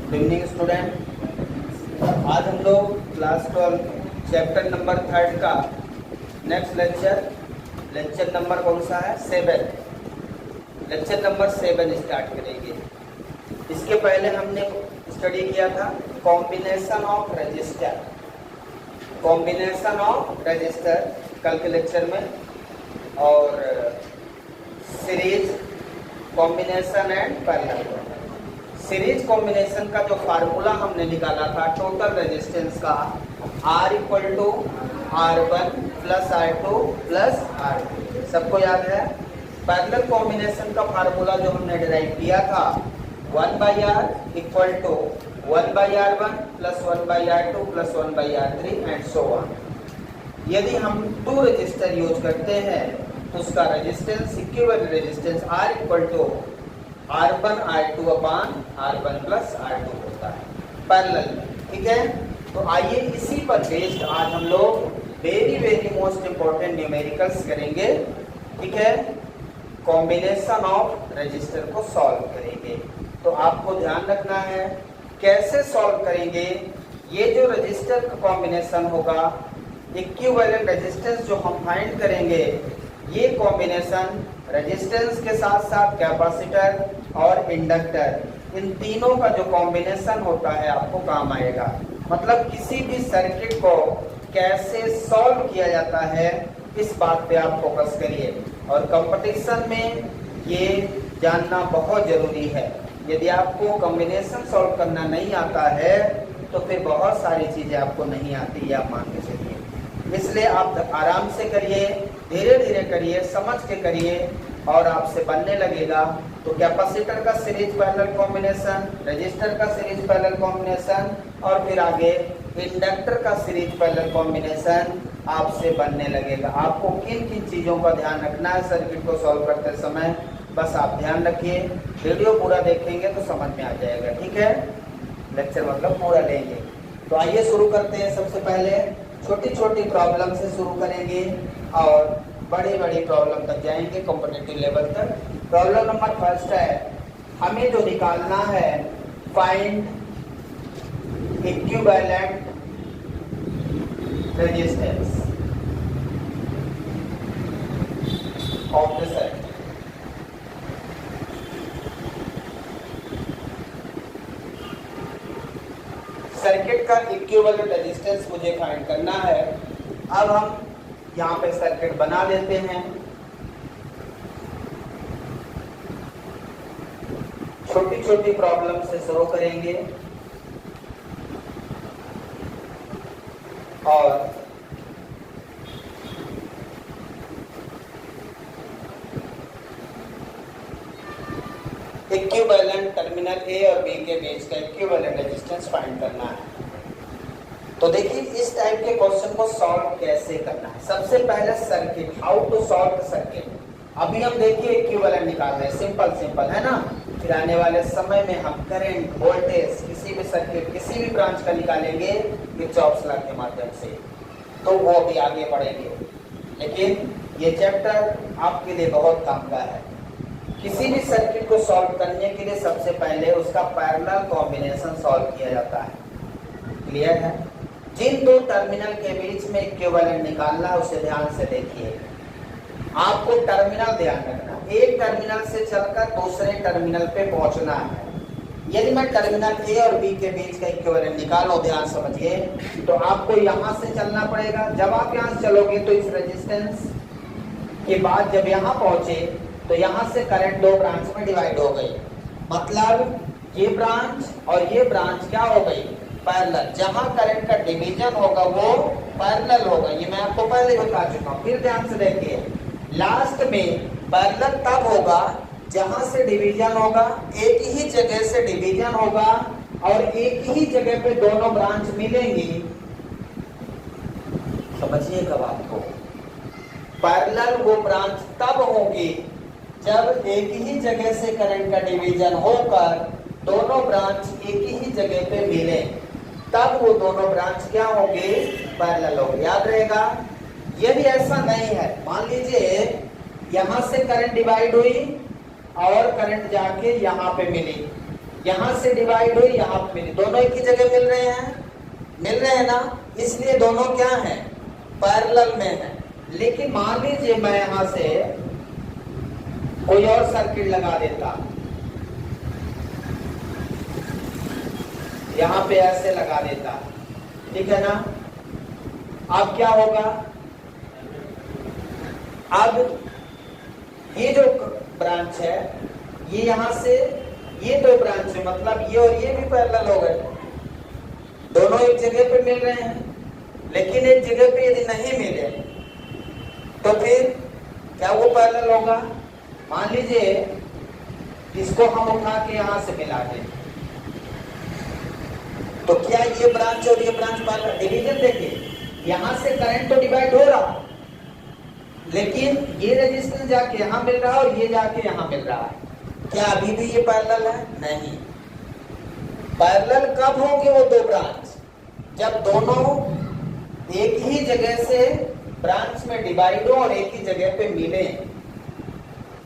Good evening student. आज हम लोग क्लास 12 चैप्टर नंबर 3 का नेक्स्ट लेक्चर नंबर कौन सा है? 7। लेक्चर नंबर 7 स्टार्ट करेंगे। इसके पहले हमने स्टडी किया था कॉम्बिनेशन ऑफ रजिस्टर, कल के लेक्चर में, और series combination and parallel. Series combination का जो फार्मूला हमने निकाला था टोटल रेजिस्टेंस का, R = R1 + R2 + R2, सबको याद है। पैरेलल कॉम्बिनेशन का फार्मूला जो हमने डिराइव किया था 1/R = 1/R1 + 1/R2 + 1/R3 and so on. यदि हम 2 रजिस्टर यूज करते हैं तो उसका resistance, equivalent resistance R = R1 R2 / R1 + R2 होता है पैरेलल में, ठीक है। तो आइए इसी पर बेस्ड आज हम लोग वेरी मोस्ट इंपॉर्टेंट न्यूमेरिकल्स करेंगे, ठीक है। कॉम्बिनेशन ऑफ रजिस्टर को सॉल्व करेंगे। तो आपको ध्यान रखना है कैसे सॉल्व करेंगे। ये जो रजिस्टर का कॉम्बिनेशन होगा, इक्विवेलेंट रेजिस्टेंस जो हम फाइंड करेंगे, ये कॉम्बिनेशन रेजिस्टेंस के साथ साथ कैपेसिटर और इंडक्टर, इन तीनों का जो कॉम्बिनेशन होता है आपको काम आएगा। मतलब किसी भी सर्किट को कैसे सॉल्व किया जाता है इस बात पे आप फोकस करिए, और कंपटीशन में ये जानना बहुत जरूरी है। यदि आपको कॉम्बिनेशन सॉल्व करना नहीं आता है तो फिर बहुत सारी चीजें आपको नहीं आती, आप मान के चलिए। इसलिए आप आराम से करिए, धीरे धीरे करिए, समझ के करिए, और आपसे बनने लगेगा। तो कैपेसिटर का सीरीज पैरेलल कॉम्बिनेशन, रजिस्टर का सीरीज पैरेलल कॉम्बिनेशन, और फिर आगे इंडक्टर का सीरीज पैरेलल कॉम्बिनेशन आपसे बनने लगेगा। आपको किन किन चीज़ों का ध्यान रखना है सर्किट को सॉल्व करते समय, बस आप ध्यान रखिए। वीडियो पूरा देखेंगे तो समझ में आ जाएगा, ठीक है। लेक्चर मतलब पूरा लेंगे। तो आइए शुरू करते हैं। सबसे पहले छोटी छोटी प्रॉब्लम से शुरू करेंगे और बड़ी बड़ी प्रॉब्लम तक जाएंगे, कॉम्पिटिटिव लेवल तक। प्रॉब्लम नंबर 1 है, हमें जो निकालना है find equivalent resistance of the circuit. Circuit का इक्विवेलेंट रेजिस्टेंस मुझे फाइंड करना है। अब हम यहाँ पे सर्किट बना लेते हैं। छोटी छोटी प्रॉब्लम से शुरू करेंगे और इक्विवेलेंट टर्मिनल ए और बी के बीच का इक्विवेलेंट रेजिस्टेंस फाइंड करना है। तो देखिए इस टाइप के क्वेश्चन को सॉल्व कैसे करना है। सबसे पहले circuit, how to solve circuit. अभी हम देखिए इक्विवेलेंट निकाल रहे हैं, सिंपल है ना। फिर आने वाले समय में हम करंट, वोल्टेज, किसी भी सर्किट, किसी भी ब्रांच का निकालेंगे किरचॉफ्स लॉ के माध्यम से, तो वो भी आगे बढ़ेंगे। लेकिन ये चैप्टर आपके लिए बहुत काम का है। किसी भी सर्किट को सॉल्व करने के लिए सबसे पहले उसका पैरेलल कॉम्बिनेशन सॉल्व किया जाता है। क्लियर है? जिन 2 टर्मिनल के बीच में इक्विवेलेंट निकालना है उसे ध्यान से देखिए। आपको टर्मिनल ध्यान रखना, एक टर्मिनल से चलकर दूसरे टर्मिनल पे पहुंचना है। यदि मैं टर्मिनल ए और बी के बीच का इक्विवेलेंट निकालूं, ध्यान समझिए, तो आपको यहां से चलना पड़ेगा। जब आप यहां से चलोगे तो इस रेजिस्टेंस के बाद जब यहां पहुंचे तो यहां से करंट 2 ब्रांच में डिवाइड हो गई। मतलब ये ब्रांच और ये ब्रांच क्या हो गई? पैरेलल। जहां करंट का डिवीजन होगा वो पैरेलल होगा, ये मैं आपको पहले बता चुका हूं। फिर ध्यान से देखिए, लास्ट में पैरेलल तब होगा जहां से डिवीजन होगा, एक ही जगह से डिवीजन होगा और एक ही जगह पे दोनों ब्रांच मिलेंगी। समझिएगा बात को। पैरेलल वो ब्रांच तब होगी जब एक ही जगह से करंट का डिवीजन होकर दोनों ब्रांच एक ही जगह पे मिले, तब वो दोनों ब्रांच क्या होंगे? पैरेलल होंगे। याद रहेगा। यदि ऐसा नहीं है, मान लीजिए यहां से करंट डिवाइड हुई और करंट जाके यहां पे मिली, यहां से डिवाइड हुई, यहां पे मिली, दोनों एक ही जगह मिल रहे हैं ना, इसलिए दोनों क्या हैं, पैरेलल में है। लेकिन मान लीजिए मैं यहां से कोई और सर्किट लगा देता, यहां पे ऐसे लगा देता, ठीक है ना। अब क्या होगा, अब ये जो ब्रांच है, ये यहां से ये दो ब्रांच है, मतलब ये और ये भी पैरेलल हो गए, दोनों एक जगह पे मिल रहे हैं। लेकिन एक जगह पे यदि नहीं मिले तो फिर क्या वो पैरेलल होगा। मान लीजिए इसको हम उठा के यहां से मिला दें, तो क्या ये ब्रांच और ये ब्रांच पैरेलल, डिवीजन देखिए, यहां से करंट तो डिवाइड हो रहा, लेकिन ये रेजिस्टेंस जाके यहां मिल रहा है और ये जाके यहां मिल रहा है, क्या अभी भी ये पैरेलल है, नहीं। पैरेलल कब होंगे वो दो ब्रांच, जब दोनों एक ही जगह से ब्रांच में डिवाइड हो और एक ही जगह पे मिले।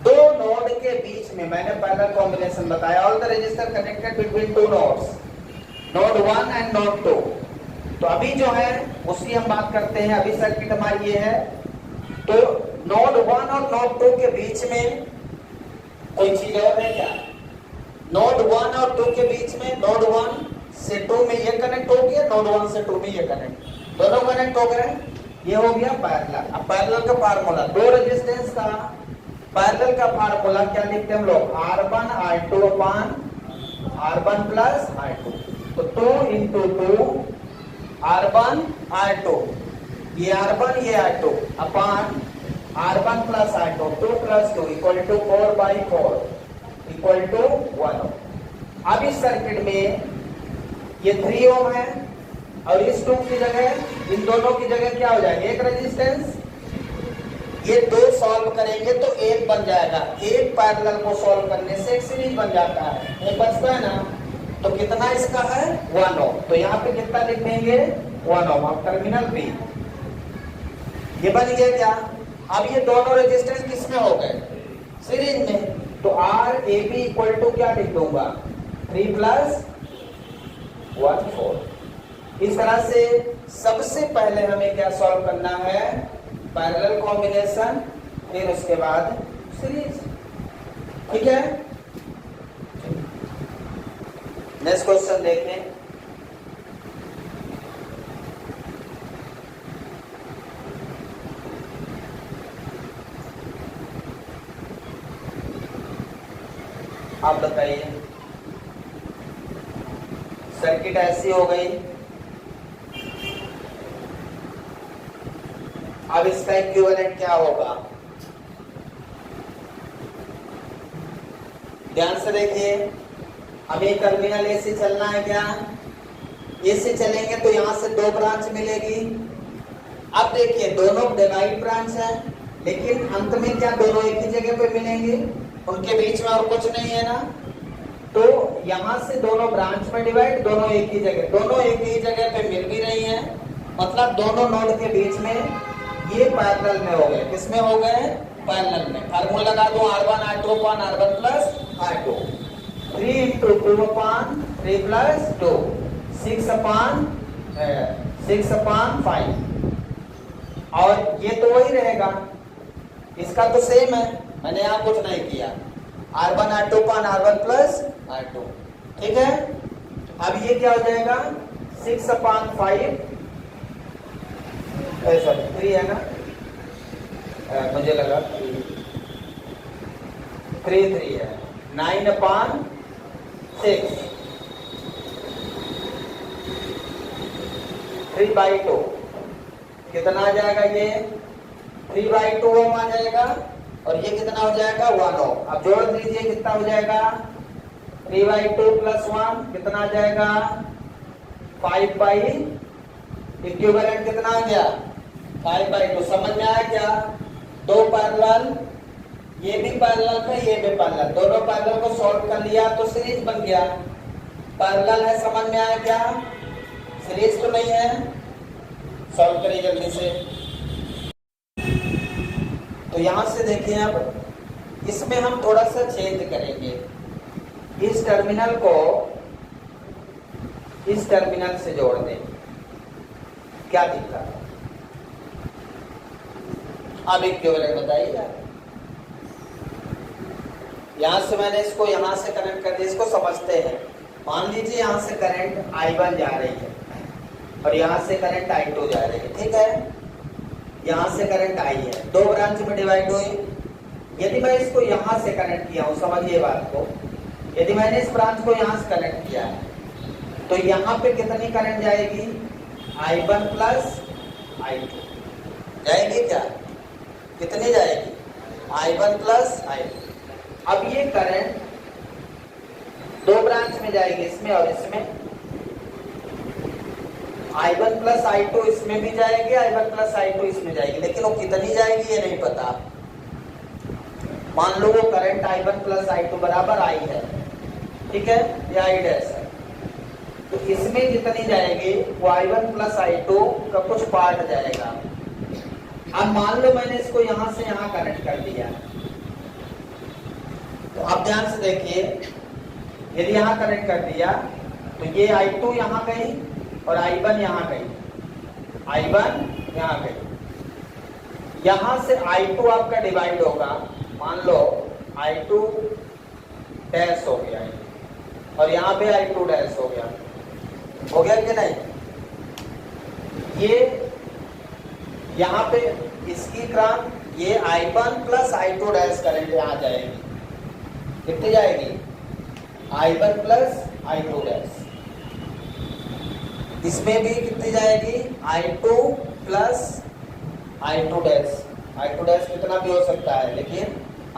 दो नोड के बीच में मैंने पैरेलल कॉम्बिनेशन बताया, all the resistor connected between two nodes, node 1 and node 2। तो अभी जो है उसकी हम बात करते हैं, अभी सर्किट हमारी ये है। तो नोड 1 और नोड 2 के बीच में कोई चीज और है क्या, नोड 1 और 2 के बीच में, नोड 1 से 2 में ये कनेक्ट हो गया, नोड 1 से 2 में ये कनेक्ट, दोनों कनेक्ट हो गए, ये हो गया पैरेलल। अब पैरेलल का फार्मूला, दो रेजिस्टेंस का पैरेलल का फार्मूला क्या लिखते हैं हम लोग, R1 R2 upon R1 plus R2, तो 2 into 2 R1 R2, ये R1 ये R2 upon R1 plus R2, 2 plus 2 equal to 4/4 equal to 1 ohm. अब इस सर्किट में ये 3 ओम है और इस 2 की जगह, इन दोनों की जगह क्या हो जाएगा, एक रेजिस्टेंस, ये दो सॉल्व करेंगे तो एक बन जाएगा, एक पैरेलल को सॉल्व करने से एक सीरीज बन जाता है, एक बचता है ना, तो कितना इसका है 1 ओम, तो यहाँ पे कितना लिख देंगे 1 ओम। अब टर्मिनल पे ये बन गया क्या, अब ये दोनों रेजिस्टेंस किसमें हो गए, सीरीज में, तो R A B equal to क्या लिख दूंगा 3 प्लस 1 4। इस तरह से सबसे पहले हमें क्या सॉल्व करना है, पैरेलल कॉम्बिनेशन, फिर उसके बाद सीरीज, ठीक है। नेक्स्ट क्वेश्चन देखें, आप बताइए, सर्किट ऐसी हो गई, अब इसका इक्विवेलेंट क्या होगा, ध्यान से देखिए, हमें टर्मिनल ए से चलना है क्या, ए से चलेंगे तो यहां से दो ब्रांच मिलेगी। अब देखिए दोनों डिवाइड ब्रांच है, लेकिन अंत में क्या दोनों एक ही जगह पे मिलेंगे, उनके बीच में और कुछ नहीं है ना, तो यहां से दोनों ब्रांच में डिवाइड, दोनों एक ही जगह, दोनों एक ही जगह पे मिल भी रही हैं, मतलब दोनों नोड के बीच में ये पैरेलल में हो गए, किसमें हो गए, पैरेलल में। फार्मूला लगा दो R1 R2 upon R1 plus R2, 3 into 2 अपान 3 प्लस 2, 6 अपान 5, और ये तो वही रहेगा, इसका तो सेम है, मैंने यहाँ कुछ नहीं किया, R1 R2 upon R1 plus R2, ठीक है। अब ये क्या हो जाएगा 6 अपान 5, सॉरी 3 है ना, मुझे लगा 3 है, 9 अपान 6, 3/2, कितना आ जाएगा ये 3/2 ओम आ जाएगा, और ये कितना हो जाएगा 1 ओम। अब जोड़ दीजिए कितना हो जाएगा 3/2 प्लस 1 कितना आ जाएगा 5/, इक्विवेलेंट कितना आ गया 5/2। समझ में आया क्या, दो पैरेलल, ये भी पैरेलल है ये भी पैरेलल, दोनों पैरेलल को सॉल्व कर लिया तो सीरीज बन गया, पैरेलल है, समझ में आया क्या, सीरीज तो नहीं है, सॉल्व करिए जल्दी से। तो यहां से देखिए, अब इसमें हम थोड़ा सा चेंज करेंगे, इस टर्मिनल को इस टर्मिनल से जोड़ दें, क्या दिखता है? अब इक्विवेलेंट बताइए। यहां से मैंने इसको यहां से कनेक्ट कर दिया, इसको समझते हैं। मान लीजिए यहां से करंट I1 जा रही है और यहां से करंट I2 जा रही है, ठीक है। यहां से करंट I है, दो ब्रांच में डिवाइड हुई। यदि मैं इसको यहां से कनेक्ट किया हूं, समझिए बात को, यदि मैंने इस ब्रांच को यहां से कनेक्ट किया है तो यहां पे कितनी करंट जाएगी? I1 प्लस I2 जाएगी। क्या कितनी जाएगी? I1 plus I2। अब ये करंट दो ब्रांच में जाएगी, इसमें और इसमें। I1 प्लस I2 इसमें भी जाएगी, I1 प्लस I2 इसमें जाएगी, लेकिन वो कितनी जाएगी ये नहीं पता। मान लो वो करंट I1 प्लस I2 बराबर I है, ठीक है, या I डैश है, तो इसमें जितनी जाएगी वो I1 प्लस I2 का कुछ पार्ट जाएगा। अब मान लो मैंने इसको यहां से यहां कनेक्ट कर दिया, तो आप ध्यान से देखिए, यदि यहां कनेक्ट कर दिया तो ये I2 यहां गई और I1 यहां गई, I1 यहां गई। यहां से I2 आपका डिवाइड होगा, मान लो I2 डैश हो गया और यहां पे I2 डैश हो गया कि नहीं? ये यहां पे इसकी क्रांत, ये I1 plus I2 dash current यहां जाएगी, कितनी जाएगी? I1 plus I2 dash. इसमें भी कितनी जाएगी? I2 plus I2 dash. I2 dash कितना भी हो सकता है लेकिन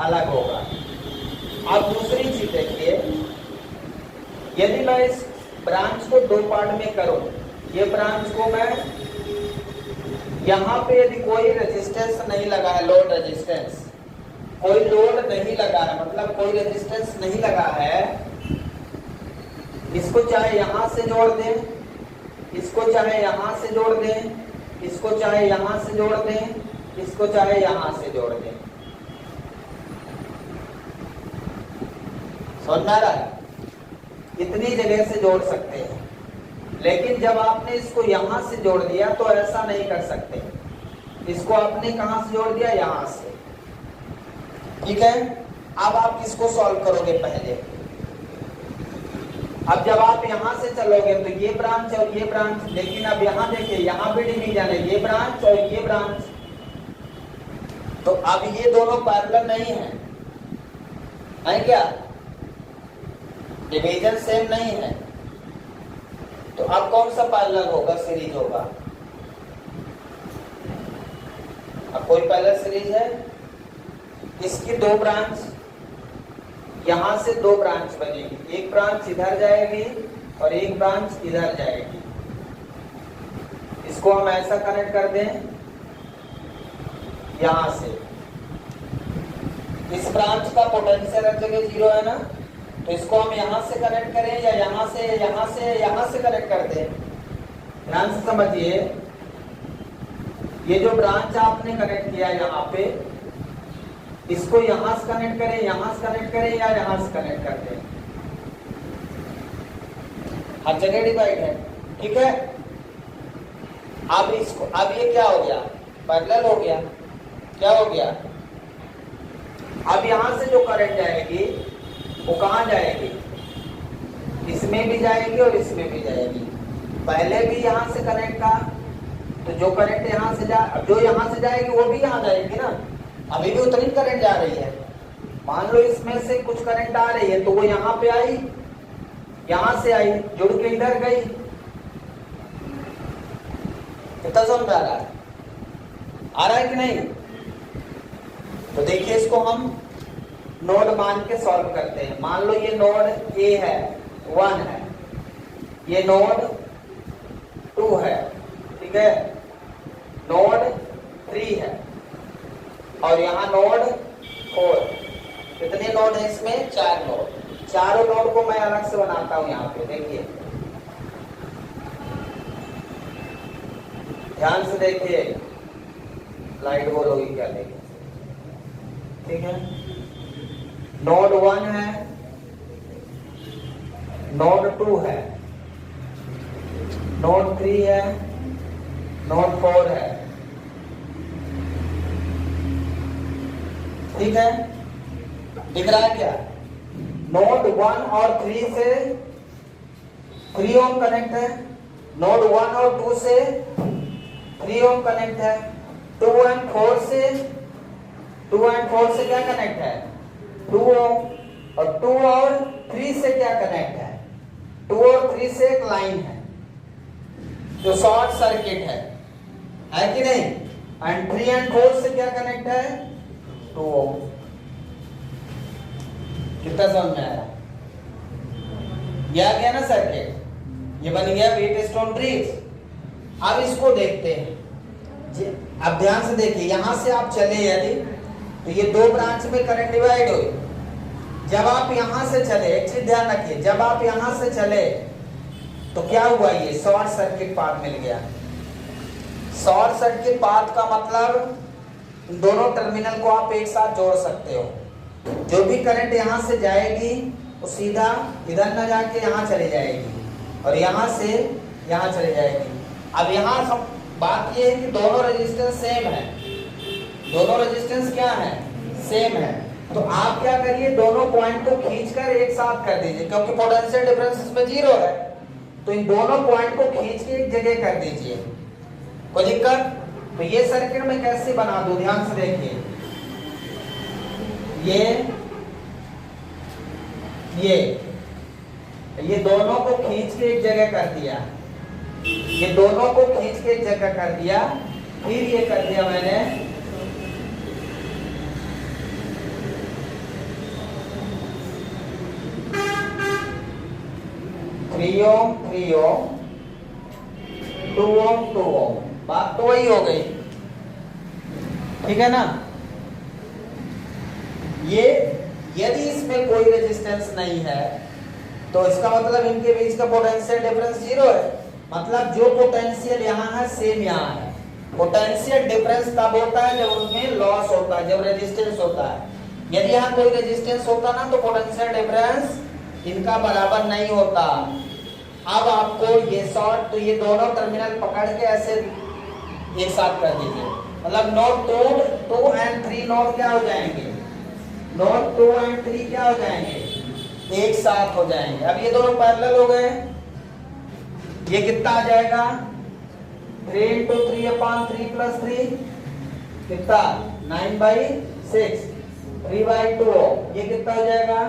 अलग होगा। अब दूसरी चीज देखिए, यदि मैं इस ब्रांच को दो पार्ट में करूं, ये ब्रांच को मैं यहां पे यदि कोई रेजिस्टेंस नहीं लगा है, लोड रेजिस्टेंस, कोई लोड नहीं लगा है, मतलब कोई रेजिस्टेंस नहीं लगा है, इसको चाहे यहां से जोड़ दें, इसको चाहे यहां से जोड़ दें, इसको चाहे यहां से जोड़ दें, इसको चाहे यहां से जोड़ दें। समझ में आ रहा है? इतनी जगह से जोड़ सकते हैं, लेकिन जब आपने इसको यहां से जोड़ दिया तो ऐसा नहीं कर सकते। इसको आपने कहां से जोड़ दिया? यहां से, ठीक है। अब आप किसको सॉल्व करोगे? पहले अब जब आप यहां से चलोगे तो ये ब्रांच और ये ब्रांच, लेकिन अब यहां देखिए, यहां भी डिवीजन है, ये ब्रांच और ये ब्रांच, तो अब ये दोनों पैरेलल नहीं है क्या? डिवीजन सेम नहीं है, तो अब कौन सा पैरेलल होगा? सीरीज होगा। अब कोई पैरेलल सीरीज है, इसकी दो ब्रांच, यहां से दो ब्रांच बनेगी, एक ब्रांच इधर जाएगी और एक ब्रांच इधर जाएगी। इसको हम ऐसा कनेक्ट कर दें, यहां से इस ब्रांच का पोटेंशियल हर जगह 0 है ना, तो इसको हम यहां से कनेक्ट करें या यहां से कनेक्ट कर दें। ध्यान से समझिए, ये जो ब्रांच आपने कनेक्ट किया यहां पे, इसको यहां से कनेक्ट करें, यहां से कनेक्ट करें या यहां से कनेक्ट कर दें, हर जगह डिवाइड है, ठीक है। अब इसको, अब ये क्या हो गया? पैरेलल हो गया। क्या हो गया? अब यहां से जो करंट जाएगी वो कहां जाएगी? इसमें भी जाएगी और इसमें भी जाएगी। पहले भी यहां से कनेक्ट था, तो जो करंट यहां से जो यहां से जाएगी वो भी यहां जाएगी ना, अभी भी उतनी करंट जा रही है। मान लो इसमें से कुछ करंट आ रही है तो वो यहां पे आई, यहां से आई, जुड़ के इधर गई। कितना समझ आ रहा है? आ रहा है कि नहीं? तो देखिए, इसको हम नोड मान के सॉल्व करते हैं। मान लो ये नोड ए है, 1 है, ये नोड 2 है, ठीक है, नोड 3 है और यहाँ नोड 4। कितने नोड है इसमें? 4 नोड। चारों नोड को मैं अलग से बनाता हूं। यहाँ पे देखिए, ध्यान से देखिए, लाइट बोलोगी क्या? देखिए, ठीक है, नोड 1 है, नोड 2 है, नोड 3 है, नोड 4 है। ठीक है, दिख रहा है क्या? नोड 1 और 3 से 3 ओम कनेक्ट है, नोड 1 और 2 से 3 ओम कनेक्ट है, 2 एंड 4 से क्या कनेक्ट है? 2 ओम। और 2 और 3 से क्या कनेक्ट है? 2 और 3 से एक लाइन है जो शॉर्ट सर्किट है कि नहीं? एंड 3 एंड 4 से क्या कनेक्ट है? 2 ओम। कितना समझ में आया? ये आ गया ना सर्किट, ये बन गया व्हीटस्टोन ब्रिज। अब इसको देखते हैं, अब ध्यान से देखिए, यहां से आप चले यदि तो ये 2 ब्रांच में करंट डिवाइड हुई। जब आप यहां से चले, एक चीज ध्यान रखिए, जब आप यहां से चले तो क्या हुआ? ये शॉर्ट सर्किट पाथ मिल गया। शॉर्ट सर्किट पाथ का मतलब दोनों टर्मिनल को आप एक साथ जोड़ सकते हो। जो भी करंट यहां से जाएगी वो सीधा इधर न जाके यहां चली जाएगी और यहां से यहां चली जाएगी। अब यहां सब बात ये है कि दोनों रेजिस्टेंस सेम है, दोनों रेजिस्टेंस क्या है? सेम है। तो आप क्या करिए, दोनों पॉइंट को खींचकर एक साथ कर दीजिए, क्योंकि पोटेंशियल डिफरेंस इसमें 0 है। तो इन दोनों पॉइंट को खींच के एक जगह कर दीजिए। कोई दिक्कत? तो ये सर्किट में कैसे बना दूं, ध्यान से देखिए। ये दोनों को खींच के एक जगह कर दिया, ये दोनों को खींच के एक जगह कर दिया। फिर ये कर दिया मैंने 3 ओम 3 ओम, 2 ओम 2 ओम। बात तो वही हो गई, ठीक है ना? ये यदि इसमें कोई रेजिस्टेंस नहीं है तो इसका मतलब इनके बीच का पोटेंशियल डिफरेंस 0 है। मतलब जो पोटेंशियल यहाँ है सेम यहाँ है। पोटेंशियल डिफरेंस तब होता है जब उनमें लॉस होता है, जब रेजिस्टेंस होता है। यदि यहाँ कोई रेजिस्टेंस होता ना तो पोटेंशियल डिफरेंस इनका बराबर नहीं होता। अब आपको ये शॉर्ट, तो ये दोनों टर्मिनल पकड़ के ऐसे एक साथ कर दीजिए। मतलब नोड 2 एंड 3 नोड क्या हो जाएंगे? नोड 2 एंड 3 क्या हो जाएंगे? एक साथ हो जाएंगे। अब ये दोनों पैरेलल हो गए। ये कितना आ जाएगा? 3 into 3 upon 3 plus 3 कितना? 9/6 3/2। ये कितना हो जाएगा?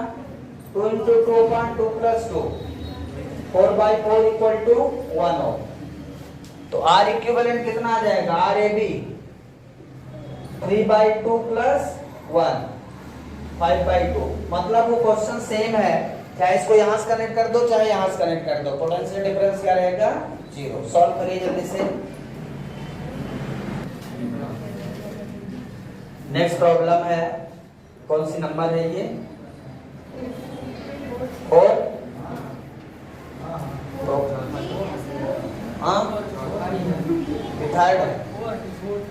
2 into 2 upon 2 plus 2 4/4 equal to 1 Ohm। तो R इक्विवेलेंट कितना आ जाएगा? RAB 3/2 plus 1 5/2। मतलब वो क्वेश्चन सेम है, चाहे इसको यहां से कनेक्ट कर दो चाहे यहां से कनेक्ट कर दो, पोटेंशियल डिफरेंस क्या रहेगा? 0। सॉल्व करिए जल्दी से। नेक्स्ट प्रॉब्लम है, कौन सी नंबर है ये? 4। Third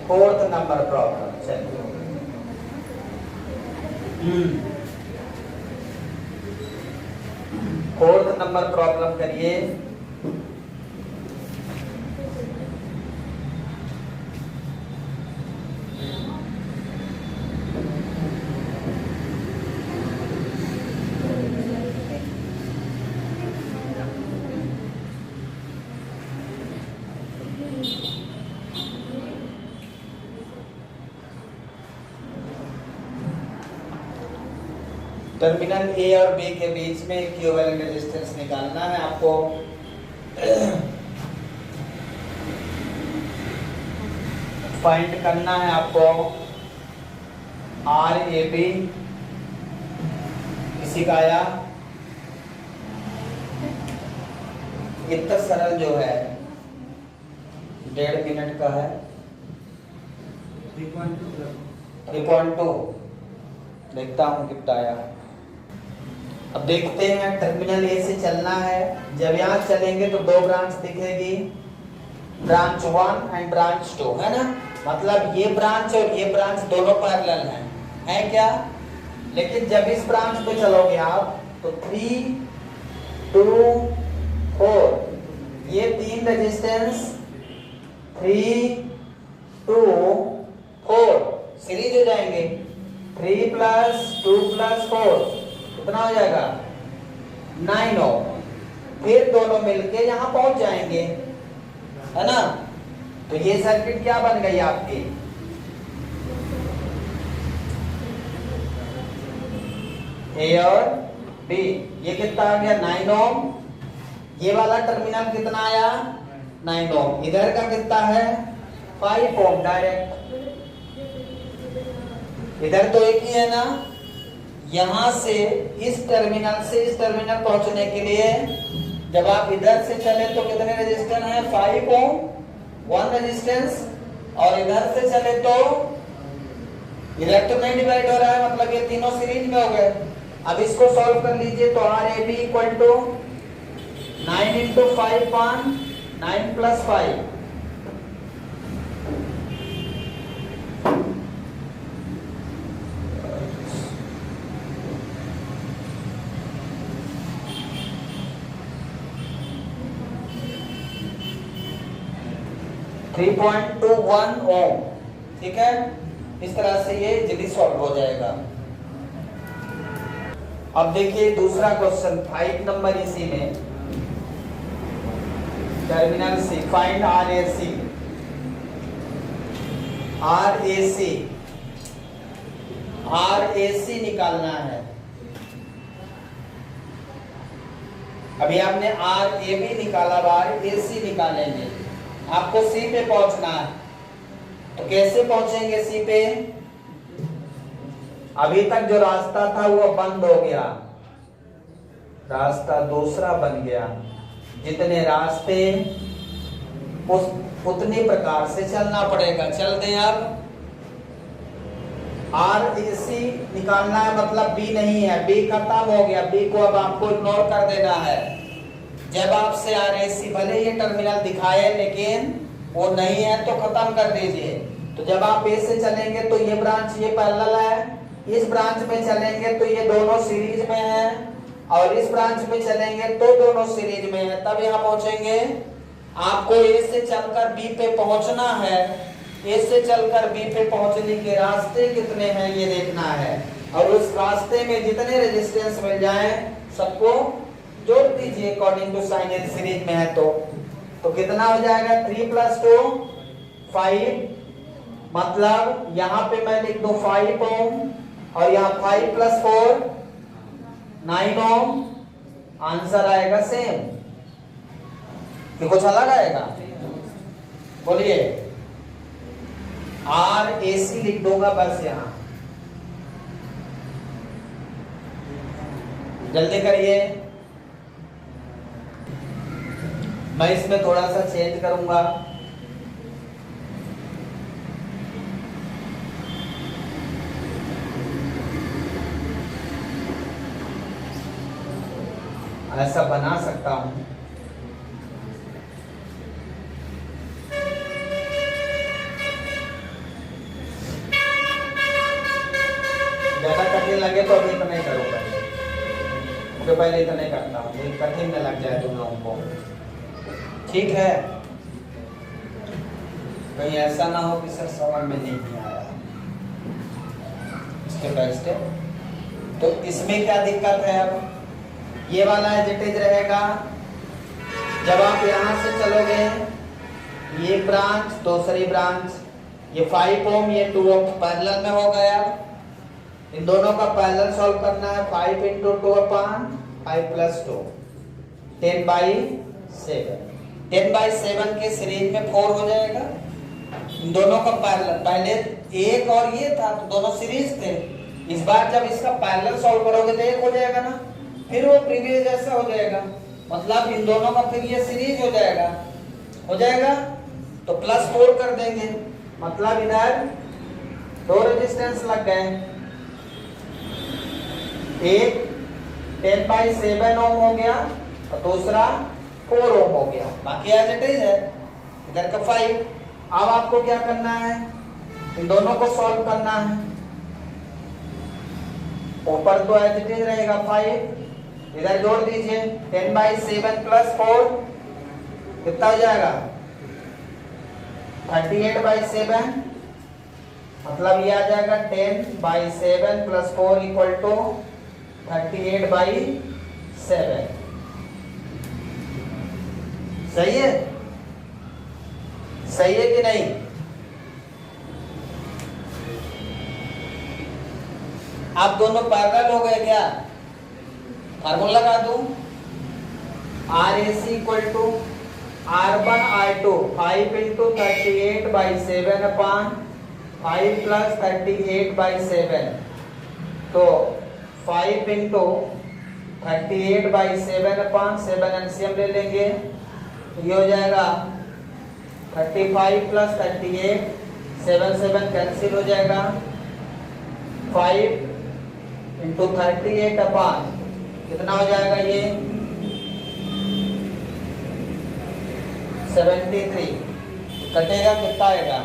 4th number problem. चलिए 4th नंबर प्रॉब्लम करिए। टर्मिनल ए और बी के बीच में इक्विवेलेंट रेजिस्टेंस निकालना है आपको। फाइंड करना है आपको आर ए बी। किसी का आया? इतना सरल जो है 1.5 मिनट का है। 3.2 देखता हूँ कितना आया। अब देखते हैं, टर्मिनल ए से चलना है। जब यहाँ चलेंगे तो 2 ब्रांच दिखेगी, ब्रांच 1 एंड ब्रांच 2, है ना? मतलब ये ब्रांच और ये ब्रांच दोनों पैरेलल हैं, है क्या? लेकिन जब इस ब्रांच पे चलोगे आप तो 3 2 4, ये 3 रेजिस्टेंस 3 2 4 सीरीज हो जाएंगे। 3 + 2 + 4 कितना हो जाएगा 9 ओम। फिर दोनों मिलके यहां पहुंच जाएंगे, है ना। तो ये सर्किट क्या बन गई आपकी, ए और बी। ये कितना आ गया 9 ओम। ये वाला टर्मिनल कितना आया 9 ओम। इधर का कितना है 5 ओम डायरेक्ट। इधर तो एक ही है ना। यहां से इस टर्मिनल से इस टर्मिनल पहुंचने के लिए जब आप इधर से चले तो कितने रेजिस्टेंस है 5 ओम 1 रेजिस्टेंस, और इधर से चले तो इधर तो नहीं डिवाइड हो रहा है, मतलब ये तीनों सीरीज में हो गए। अब इसको सॉल्व कर लीजिए तो RAB = 9 × 5 1 9 + 5 3.21 ओम। ठीक है, इस तरह से ये जल्दी सॉल्व हो जाएगा। अब देखिए दूसरा क्वेश्चन 5 नंबर इसी में, टर्मिनल सी, फाइंड RAC। RAC निकालना है। अभी आपने RAB निकाला, RAC निकालेंगे। आपको सी पे पहुंचना है, तो कैसे पहुंचेंगे सी पे। अभी तक जो रास्ता था वो बंद हो गया, रास्ता दूसरा बन गया। जितने रास्ते उतनी प्रकार से चलना पड़ेगा। चलते हैं अब। RAC निकालना है, मतलब B नहीं है, B खत्म हो गया। B को अब आपको इग्नोर कर देना है। जब आपसे RAC भले ये टर्मिनल दिखाए लेकिन वो नहीं है तो खत्म कर दीजिए। तो जब आप A से चलेंगे तो ये ब्रांच ये पैरेलल है, इस ब्रांच में चलेंगे तो ये दोनों सीरीज में है, और इस ब्रांच में चलेंगे तो दोनों सीरीज में है। तब यहाँ पहुंचेंगे। आपको A से चलकर B पे पहुंचना है। A से चलकर B पे पहुंचने के रास्ते कितने हैं ये देखना है, और उस रास्ते में जितने रेजिस्टेंस मिल जाए सबको जोड़ दीजिए अकॉर्डिंग टू साइन। यदि सीरीज में है तो कितना हो जाएगा 3 + 2 5, मतलब यहां पे मैं लिख दूं 5 ओम, और यहाँ 5 + 4 9 ओम। आंसर आएगा सेम कि कुछ अलग आएगा, बोलिए। RAC लिख दूंगा बस यहां, जल्दी करिए। मैं इसमें थोड़ा सा चेंज करूंगा। ऐसा बना सकता हूं। ज्यादा कठिन लगे तो अभी तो नहीं करूंगा, तो पहले तो नहीं करता हूं, लेकिन कठिन न लग जाए तुम लोगों को। ठीक है, कहीं ऐसा ना हो कि सर समझ में नहीं आया स्टेप बाय स्टेप। तो इसमें क्या दिक्कत है, अब ये वाला एजिटेज रहेगा। जब आप यहां से चलोगे, ये ब्रांच दूसरी ब्रांच, ये 5 ओम ये 2 ओम पैरेलल में हो गया। इन दोनों का पैरेलल सॉल्व करना है। 5 × 2 / 5 + 2 10/7। 10/7 के सीरीज में 4 हो जाएगा। इन दोनों का पैरेलल, पहले एक और ये था तो दोनों सीरीज थे। इस बार जब इसका पैरेलल सॉल्व करोगे तो एक हो जाएगा ना, फिर वो प्रीवियस जैसा हो जाएगा, मतलब इन दोनों का फिर ये सीरीज हो जाएगा। तो +4 कर देंगे, मतलब इधर 2 रेजिस्टेंस लग गए। एक 10/7 ओम हो गया और दूसरा 4 ओम हो गया। बाकी एज इट इज है, इधर का 5। अब आपको क्या करना है, इन दोनों को सॉल्व करना है। ऊपर तो एज इट इज रहेगा 5, इधर जोड़ दीजिए 10/7 प्लस 4 कितना हो जाएगा 38/7, मतलब ये आ जाएगा 10/7 प्लस 4 इक्वल टू 38/7। सही है, सही है कि नहीं? आप दोनों पैरेलल हो गए क्या? फार्मूला लगा दूं, RAC equal to R1 R2 5 into 38/7 upon 5 plus 38/7, तो 5 इंटू 38/7 अपान 7 एलसीएम ले लेंगे, ये हो जाएगा 35 प्लस 38, 7 7 कैंसिल हो जाएगा, 5 इंटू 38 अपान कितना हो जाएगा ये 73, कटेगा कितना आएगा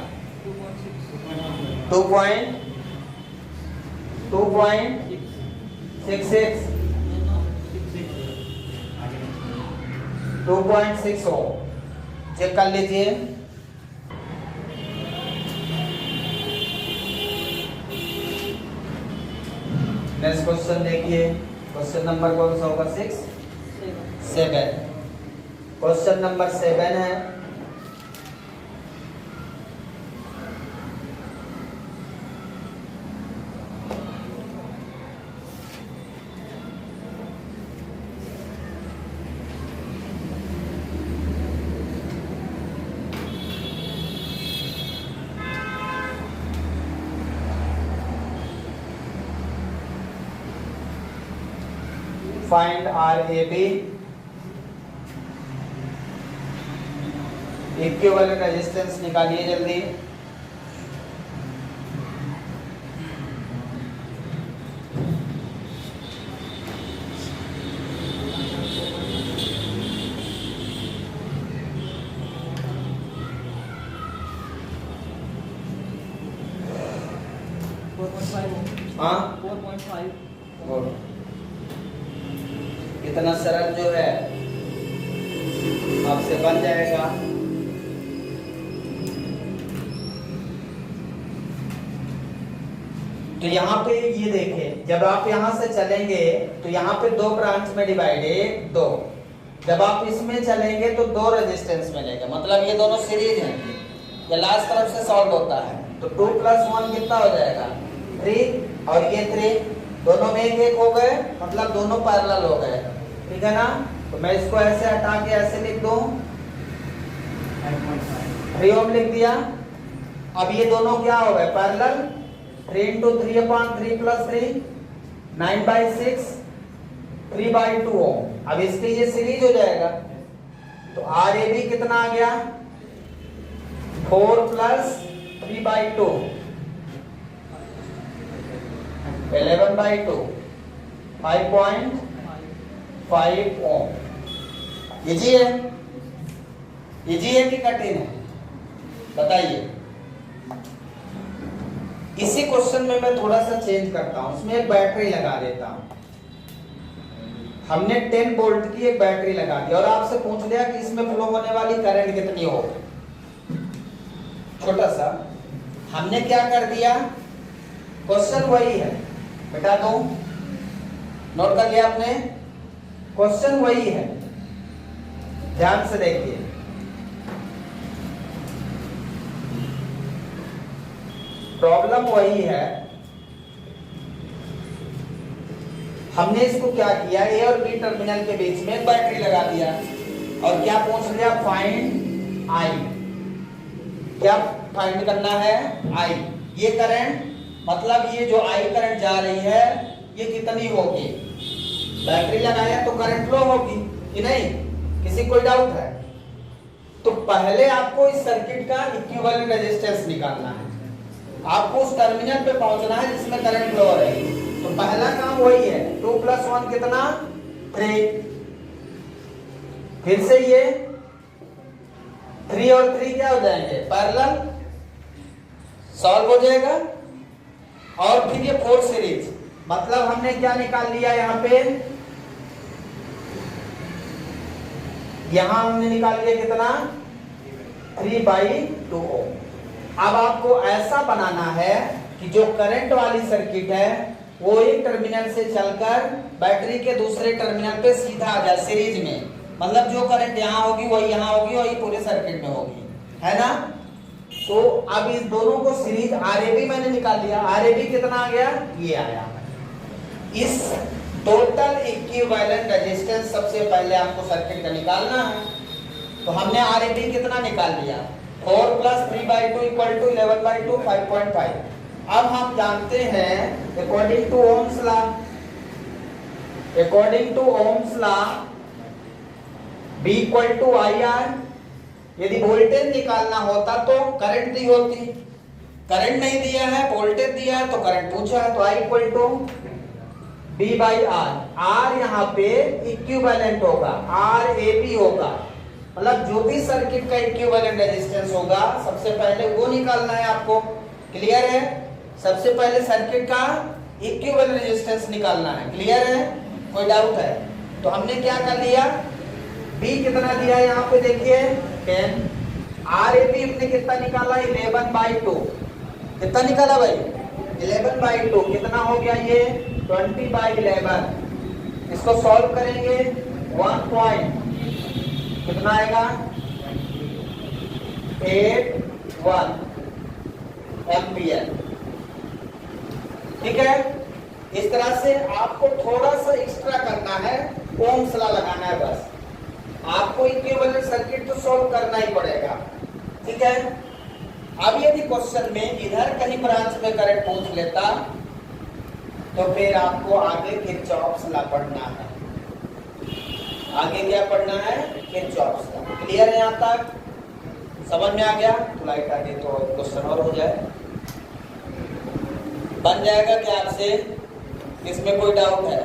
2.66 हो, चेक कर लीजिए। नेक्स्ट क्वेश्चन देखिए, क्वेश्चन नंबर कौन सा होगा 7। क्वेश्चन नंबर 7 है, फाइंड RAB इक्विवेलेंट रेजिस्टेंस निकालिए जल्दी। हाँ 4.5 इतना सरल जो है आपसे बन जाएगा। तो यहाँ पे ये देखें, जब आप यहाँ से चलेंगे तो यहाँ पे 2 ब्रांच में डिवाइड है 1 2, जब आप इसमें चलेंगे तो 2 रेजिस्टेंस मिलेगा, मतलब ये दोनों सीरीज हैं, ये लास्ट तरफ से सॉल्व होता है, तो 2 + 1 कितना हो जाएगा 3 और ये 3 दोनों में 1 1 हो गए, मतलब दोनों पैरेलल हो गए, ठीक है ना। तो मैं इसको ऐसे हटा के ऐसे लिख दूं, 3 ओम लिख दिया। अब ये दोनों क्या हो गए पैरेलल, 3 × 3/3 + 3 9/6 3/2 ओम। अब इसके ये सीरीज हो जाएगा, तो RAB कितना आ गया 4 + 3/2 11/2 5.5 ओम। इजी है, इजी है कि कठिन है बताइए। इसी क्वेश्चन में मैं थोड़ा सा चेंज करता हूं, इसमें एक बैटरी लगा देता हूं। हमने 10 वोल्ट की एक बैटरी लगा दी और आपसे पूछ लिया कि इसमें फ्लो होने वाली करंट कितनी हो, छोटा सा हमने क्या कर दिया, क्वेश्चन वही है, मिटा दो, नोट कर लिया आपने, क्वेश्चन वही है, ध्यान से देखिए। प्रॉब्लम वही है, हमने इसको क्या किया, ए और बी टर्मिनल के बीच में बैटरी लगा दिया और क्या पूछ लिया, फाइंड आई। क्या फाइंड करना है, आई। ये करंट, मतलब ये जो आई करंट जा रही है ये कितनी होगी, बैटरी लगाया तो करंट फ्लो होगी कि नहीं, किसी कोई डाउट है? तो पहले आपको इस सर्किट का इक्विवेलेंट रेजिस्टेंस निकालना है, आपको उस टर्मिनल पे पहुंचना है जिसमें करंट फ्लो हो रही है। तो पहला काम वही है, 2 + 1 कितना 3, फिर से ये 3 और 3 क्या हो जाएंगे पैरेलल, सॉल्व हो जाएगा, और फिर ये 4 सीरीज, मतलब हमने क्या निकाल लिया यहाँ पे यहां हमने निकाल लिया कितना 3/2 ओम। अब आपको ऐसा बनाना है कि जो करंट वाली सर्किट है वो एक टर्मिनल से चलकर बैटरी के दूसरे टर्मिनल पे सीधा आ जाए सीरीज में, मतलब जो करंट यहाँ होगी वही यहाँ होगी, वही पूरे सर्किट में होगी, है ना। तो अब इस दोनों को सीरीज आरएबी मैंने निकाल लिया। आरएबी कितना आ गया, ये आया। इस टोटल इक्विवेलेंट रेजिस्टेंस सबसे पहले आपको सर्किट का निकालना है। तो हमने आरएबी कितना निकाल लिया, 4 + 3/2 = 11/2 5.5। अब हम जानते हैं according to Ohm's law B = IR। यदि वोल्टेज निकालना होता तो करंट दी होती, करंट नहीं दिया है, वोल्टेज दिया है तो करंट पूछा है, तो I = B/R। R यहाँ पे इक्विवेलेंट होगा, RAB होगा, मतलब जो भी सर्किट का इक्विवेलेंट रेजिस्टेंस होगा सबसे पहले वो निकालना है आपको। क्लियर है, सबसे पहले सर्किट का इक्विवेलेंट रेजिस्टेंस निकालना है। क्लियर है, कोई डाउट है? तो हमने क्या कर लिया, B कितना दिया है यहाँ पे देखिए 10, RAB हमने कितना निकाला 11/2। कितना निकाला भाई 11/2, कितना हो गया ये 20/11। इसको सॉल्व करेंगे 1 पॉइंट कितना आएगा 81 एम्पियर। ठीक है, इस तरह से आपको थोड़ा सा एक्स्ट्रा करना है, ओम्स लॉ लगाना है बस। आपको इक्विवेलेंट सर्किट तो सॉल्व करना ही पड़ेगा। ठीक है, अब यदि क्वेश्चन में इधर कहीं ब्रांच में करंट पूछ लेता तो फिर आपको आगे किरचॉफ्स लॉ पढ़ना है। आगे क्या पढ़ना है, किरचॉफ्स लॉ। क्लियर है, यहाँ तक समझ में आ गया? तो लाइट आगे तो क्वेश्चन और हो जाए, बन जाएगा क्या आपसे, इसमें कोई डाउट है?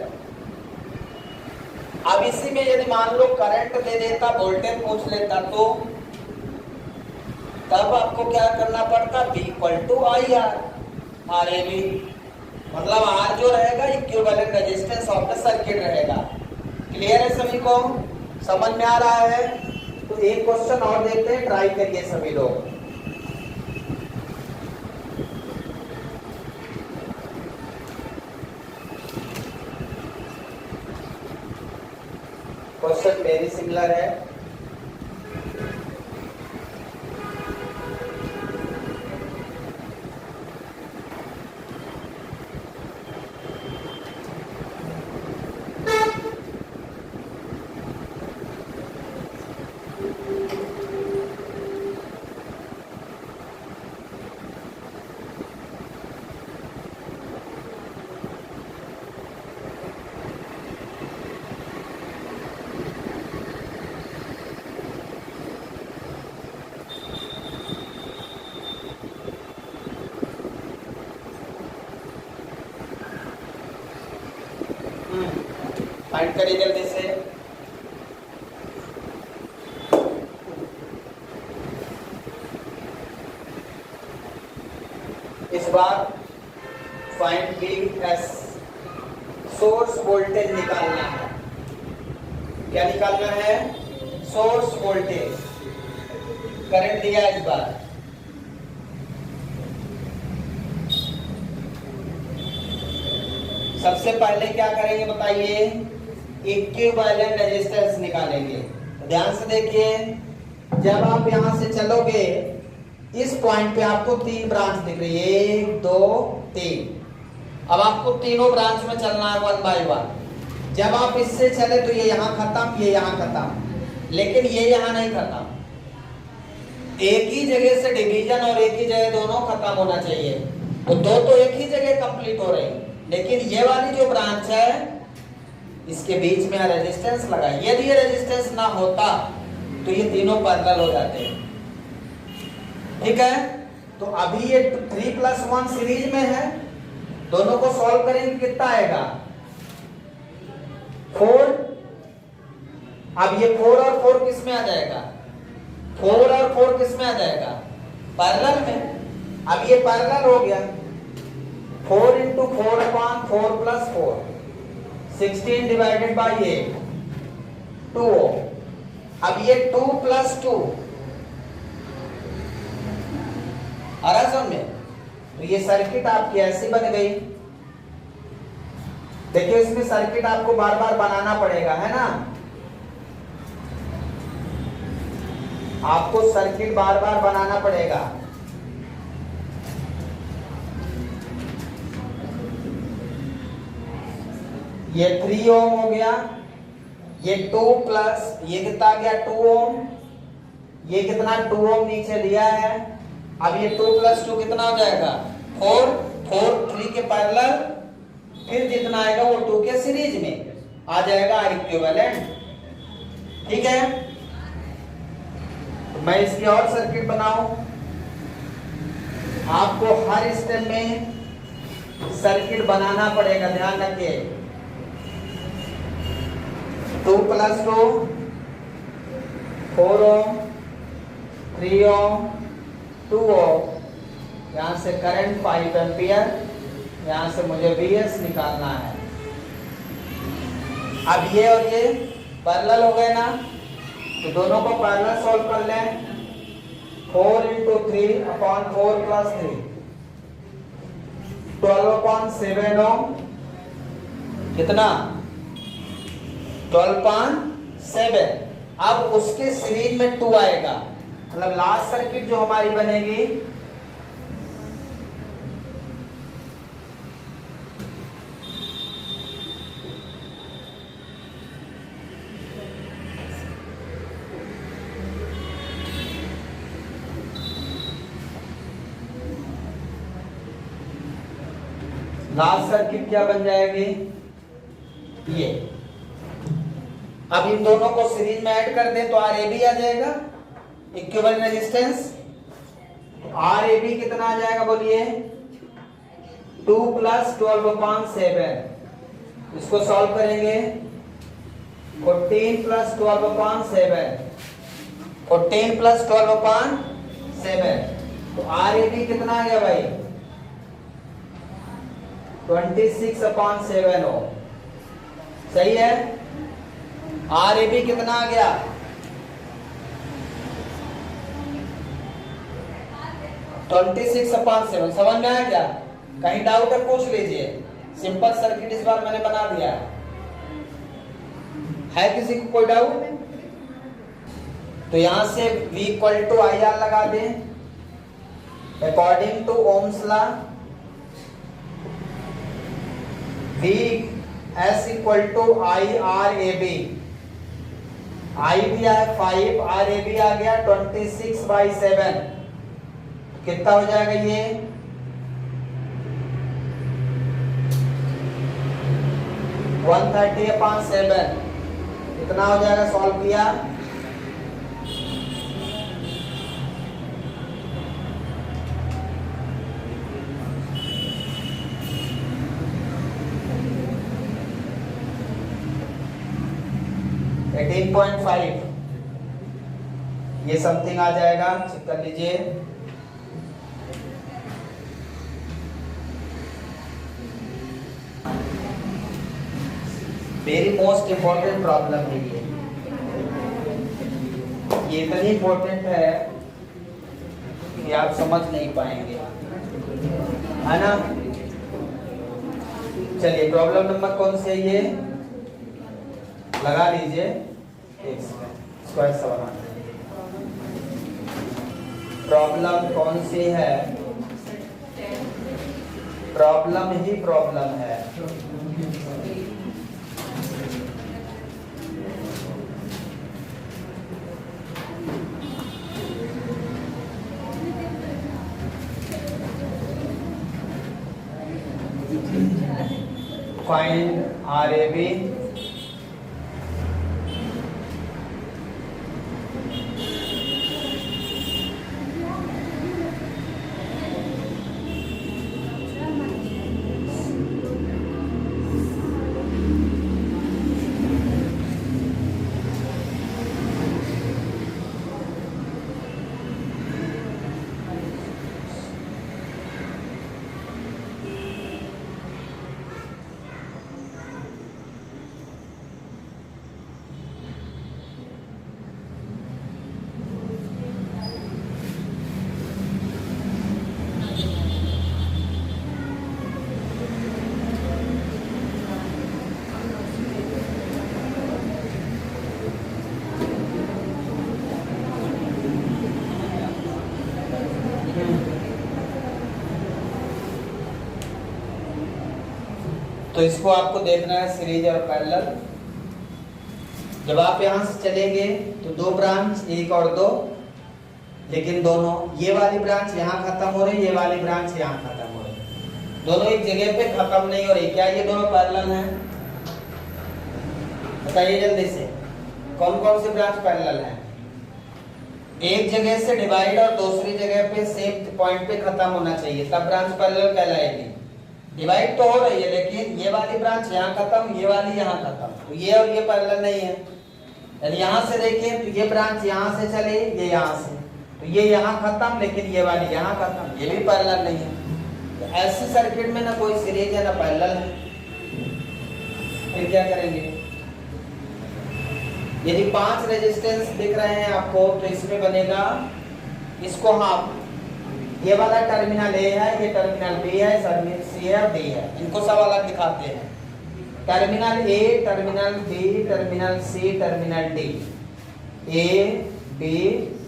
अब इसी में यदि मान लो करंट दे देता, वोल्टेज पूछ लेता तो तब आपको क्या करना पड़ता, B = IR। RAB मतलब R जो रहेगा equivalent resistance of the circuit रहेगा। क्लियर है सभी को, समझ में आ रहा है? तो एक क्वेश्चन और देखते हैं, ट्राई करिए सभी लोग। क्वेश्चन वेरी सिमिलर है। फाइंड करिए जल्दी से। इस बार फाइंड VS, सोर्स वोल्टेज निकालना है। क्या निकालना है, सोर्स वोल्टेज। करंट दिया इस बार, सबसे पहले क्या करेंगे बताइए, इक्विवेलेंट रेजिस्टेंस निकालेंगे। ध्यान से देखिए, जब आप यहां से चलोगे इस पॉइंट पे आपको 3 ब्रांच दिख रही है, 1 2 3। अब आपको तीनों ब्रांच में चलना है 1 बाय 1। जब आप इससे चले तो ये यहां खत्म, ये यहां खत्म, लेकिन ये यहां नहीं खत्म। एक ही जगह से डिवीजन और एक ही जगह दोनों खत्म होना चाहिए। तो दो तो एक ही जगह कंप्लीट हो रही, लेकिन ये वाली जो ब्रांच है इसके बीच में रेजिस्टेंस लगा। यदि ये रेजिस्टेंस ना होता तो ये तीनों पैरेलल हो जाते हैं। ठीक है, तो अभी ये 3 + 1 सीरीज में है, दोनों को सॉल्व करेंगे कितना आएगा 4। अब ये 4 और 4 किस में आ जाएगा, 4 और 4 किस में आ जाएगा, पैरेलल में। अब ये पैरेलल हो गया, 4 × 4/4 + 4 16 / 8 2 Ω। अब ये 2+2 आ रहा समझ में, तो ये सर्किट आपकी ऐसी बन गई। देखिए इसमें सर्किट आपको बार बार बनाना पड़ेगा, है ना, आपको सर्किट बार बार बनाना पड़ेगा। ये 3 ओम हो गया, ये 2 प्लस ये कितना आ गया 2 ओम, ये कितना 2 ओम नीचे दिया है। अब ये 2+2 कितना हो जाएगा 4, 3 के पैरेलल, फिर जितना आएगा वो 2 के सीरीज में आ जाएगा इक्विवेलेंट। ठीक है, तो मैं इसकी और सर्किट बनाऊं, आपको हर स्टेप में सर्किट बनाना पड़ेगा, ध्यान रखिए। 2+2 4 ओम, 3 ओम, 2 ओम, यहां से करंट 5 एम्पियर, यहां से मुझे Vs निकालना है। अब ये और ये पैरेलल हो गए ना, तो दोनों को पैरेलल सॉल्व कर लें। 4 × 3/4 + 3 12/7 ओम, कितना 12/7। अब उसके सीरीज में 2 आएगा, मतलब लास्ट सर्किट जो हमारी बनेगी लास्ट सर्किट क्या बन जाएगी ये। अब इन दोनों को सीरीज में ऐड कर दें तो Rab आ जाएगा, इक्विवेलेंट रेजिस्टेंस। Rab कितना आ जाएगा बोलिए 2 + 12/7, इसको सॉल्व करेंगे 14 + 12/7, 14 + 12/7, तो Rab कितना आ गया भाई 26/7 ओम। सही है, Rab कितना आ गया 26/7। समझ में आया क्या, कहीं डाउट है पूछ लीजिए। सिंपल सर्किट इस बार मैंने बना दिया है किसी को कोई डाउट? तो यहां से V = IR लगा दें according to Ohm's law. Vs = IRab, I भी आया 5, Rab आ गया 26/7, कितना हो जाएगा ये 130/7, कितना हो जाएगा सॉल्व किया 18.5, ये समथिंग आ जाएगा, चेक कर लीजिए। वेरी मोस्ट इंपॉर्टेंट प्रॉब्लम है ये इतनी इंपॉर्टेंट है कि आप समझ नहीं पाएंगे, है ना। चलिए प्रॉब्लम नंबर कौन सी है ये लगा लीजिए, स्क्वायर सा बना। प्रॉब्लम कौन सी है, प्रॉब्लम ही प्रॉब्लम है। फाइंड Rab तो इसको आपको देखना है सीरीज और पैरेलल। जब आप यहां से चलेंगे तो दो ब्रांच, एक और दो, लेकिन दोनों ये वाली ब्रांच यहाँ खत्म हो रही, ये वाली ब्रांच यहाँ खत्म हो रही, दोनों एक जगह पे खत्म नहीं हो रही। क्या ये दोनों पैरेलल हैं? बताइए जल्दी से, कौन कौन सी ब्रांच पैरेलल हैं? एक जगह से डिवाइड और दूसरी जगह पे सेम पॉइंट पे खत्म होना चाहिए, तब ब्रांच पैरेलल कहलाएगी। डिवाइड तो हो रही है लेकिन ये वाली ब्रांच यहाँ खत्म, ये वाली यहाँ खत्म, तो ये और ये पैरेलल नहीं है। यदि यहाँ से देखें तो ये ब्रांच यहाँ से चले, ये यहाँ से, तो ये यहाँ खत्म लेकिन ये वाली यहाँ खत्म, ये भी पैरेलल नहीं है। तो ऐसे सर्किट में ना कोई सीरीज है ना पैरेलल है, फिर क्या करेंगे? यदि 5 रेजिस्टेंस दिख रहे हैं आपको तो इसमें बनेगा, इसको हम ये वाला टर्मिनल ए है, ये टर्मिनल बी है, टर्मिनल सी है और डी है, इनको सब अलग दिखाते हैं। Terminal A, terminal B, terminal C, terminal D, A B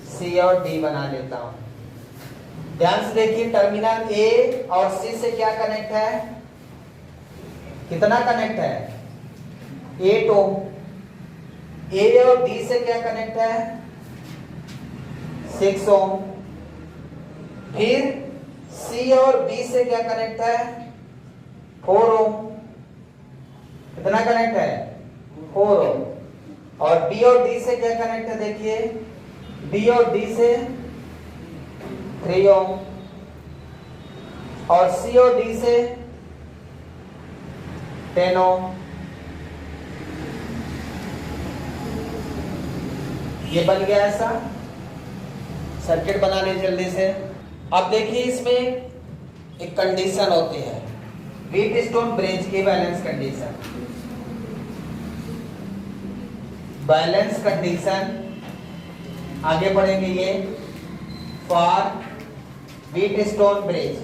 C और डी बना लेता हूं। ध्यान से देखिए, टर्मिनल ए और सी से क्या कनेक्ट है? कितना कनेक्ट है? 8 ओम। ए और बी से क्या कनेक्ट है? 6 ओम। फिर सी और बी से क्या कनेक्ट है? 4 ओम। कितना कनेक्ट है? 4 ओम। और बी और डी से क्या कनेक्ट है? देखिए, बी और डी से 3 ओम और सी और डी से 10 ओम। ये बन गया ऐसा सर्किट। बना ले जल्दी से। अब देखिए, इसमें एक कंडीशन होती है, व्हीटस्टोन ब्रिज की बैलेंस कंडीशन। बैलेंस कंडीशन आगे बढ़ेंगे ये फॉर व्हीटस्टोन ब्रिज।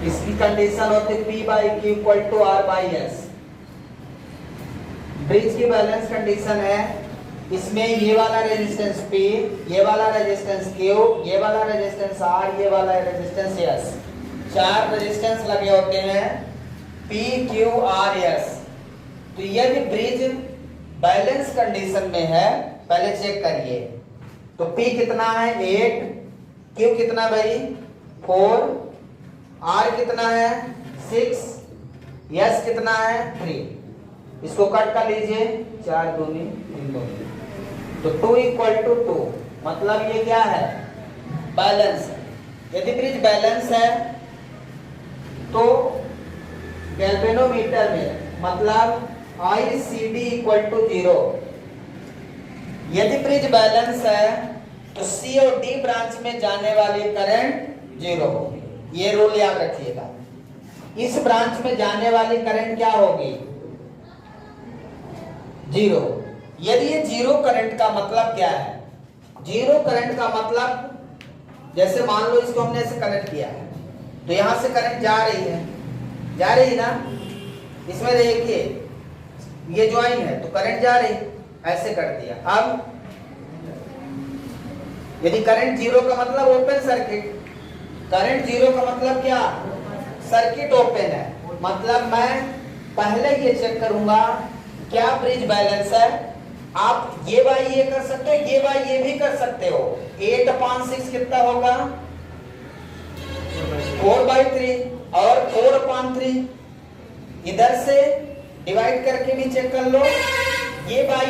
इसकी कंडीशन होती है P by Q equal to R by S। Bridge की बैलेंस कंडीशन है, इसमें ये वाला रेजिस्टेंस P, ये वाला रेजिस्टेंस Q, ये वाला रेजिस्टेंस R, ये वाला रेजिस्टेंस S, 4 रेजिस्टेंस लगे होते हैं P Q R S। तो यदि ब्रिज बैलेंस कंडीशन में है, पहले चेक करिए, तो P कितना है? 8, Q कितना भाई? 4, R कितना है? 6, S कितना है? 3। इसको कट कर लीजिए, 4 दूनी 3 दूनी, तो 2 इक्वल टू 2, मतलब ये क्या है? बैलेंस है। यदि ब्रिज बैलेंस है तो गैल्वेनोमीटर में मतलब ICD इक्वल टू 0। यदि ब्रिज बैलेंस है तो C और D ब्रांच में जाने वाली करंट 0 होगी। ये रूल याद रखिएगा। इस ब्रांच में जाने वाली करंट क्या होगी? 0। यदि ये 0 करंट का मतलब क्या है? 0 करंट का मतलब, जैसे मान लो इसको हमने ऐसे कनेक्ट किया है, तो यहां से करंट जा रही है, जा रही ना? इसमें देखिए ये ज्वाइन है तो करंट जा रही, ऐसे कर दिया। अब यदि करंट 0 का मतलब ओपन सर्किट, करंट 0 का मतलब क्या? सर्किट ओपन है, मतलब मैं पहले ये चेक करूंगा क्या ब्रिज बैलेंस है। आप ये बाई ये कर सकते हो, ये बाई ये भी कर सकते हो। 8/6 कितना होगा? 4/3 और 4/3 इधर से डिवाइड करके भी चेक कर लो। ये बाई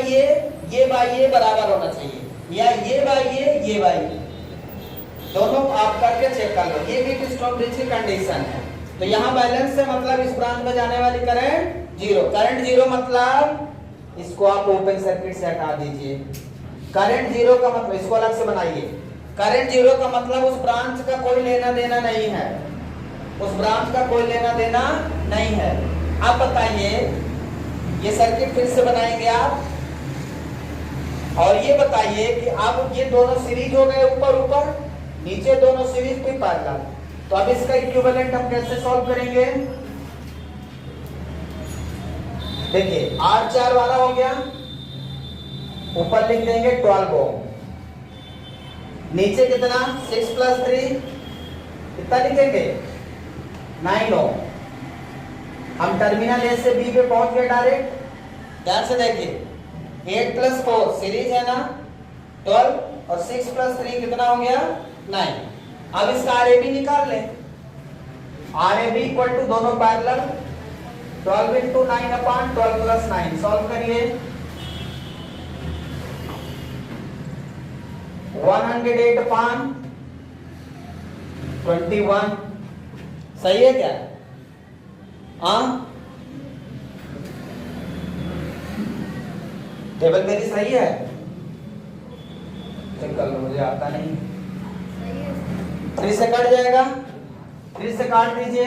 ये बाई ये बराबर होना चाहिए, या ये बाई ये बाई ये, दोनों आप करके चेक कर लो। ये व्हीटस्टोन ब्रिज की कंडीशन है। तो यहाँ बैलेंस है, मतलब इस ब्रांच में जाने वाली करंट 0। करंट 0 मतलब इसको आप ओपन सर्किट से हटा दीजिए। करंट 0 का मतलब, इसको अलग से बनाइए। करंट 0 का मतलब उस ब्रांच का कोई लेना देना नहीं है, उस ब्रांच का कोई लेना देना नहीं है। अब बताइए, ये सर्किट फिर से बनाएंगे आप, और ये बताइए कि अब ये दोनों सीरीज हो गए, ऊपर ऊपर, नीचे दोनों सीरीज पे पैरेलल। तो अब इसका इक्विवेलेंट हम कैसे सॉल्व करेंगे? देखिए, R4 वाला हो गया, ऊपर लिख देंगे 12 ओम, नीचे कितना? 6 + 3 कितना लिखेंगे? 9 ओम। हम टर्मिनल ए से बी पे पहुंच गए डायरेक्ट। ध्यान से देखिए 8 + 4 सीरीज है ना 12 और 6 + 3 कितना हो गया 9। अब इसका आरएबी निकाल लें। आरएबी इक्वल टू दोनों पैरेलल 12 × 9/12 + 9 सॉल्व करिए 108/21 सही है क्या? हाँ टेबल मेरी सही है? चेक कर लो, मुझे आता नहीं। 3 से कट जाएगा, 3 से काट दीजिए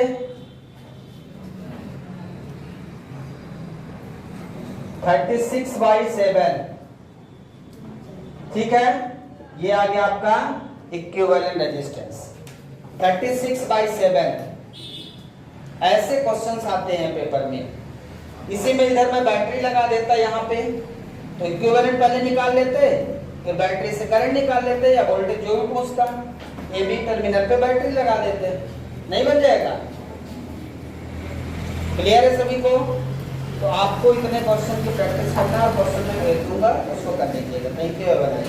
36/7 ठीक है। ये आ गया आपका इक्विवेलेंट रेजिस्टेंस 36/7। ऐसे क्वेश्चंस आते हैं पेपर में। इसी में इधर मैं बैटरी लगा देता यहाँ पे तो इक्विवेलेंट पहले निकाल लेते, फिर बैटरी से करंट निकाल लेते या वोल्टेज जो भी पूछता ए बी टर्मिनल पे बैटरी लगा देते, नहीं बन जाएगा? क्लियर है सभी को? तो आपको इतने क्वेश्चन की प्रैक्टिस करना है और क्वेश्चन में भेज दूंगा उसको कर लीजिएगा। Thank you everyone.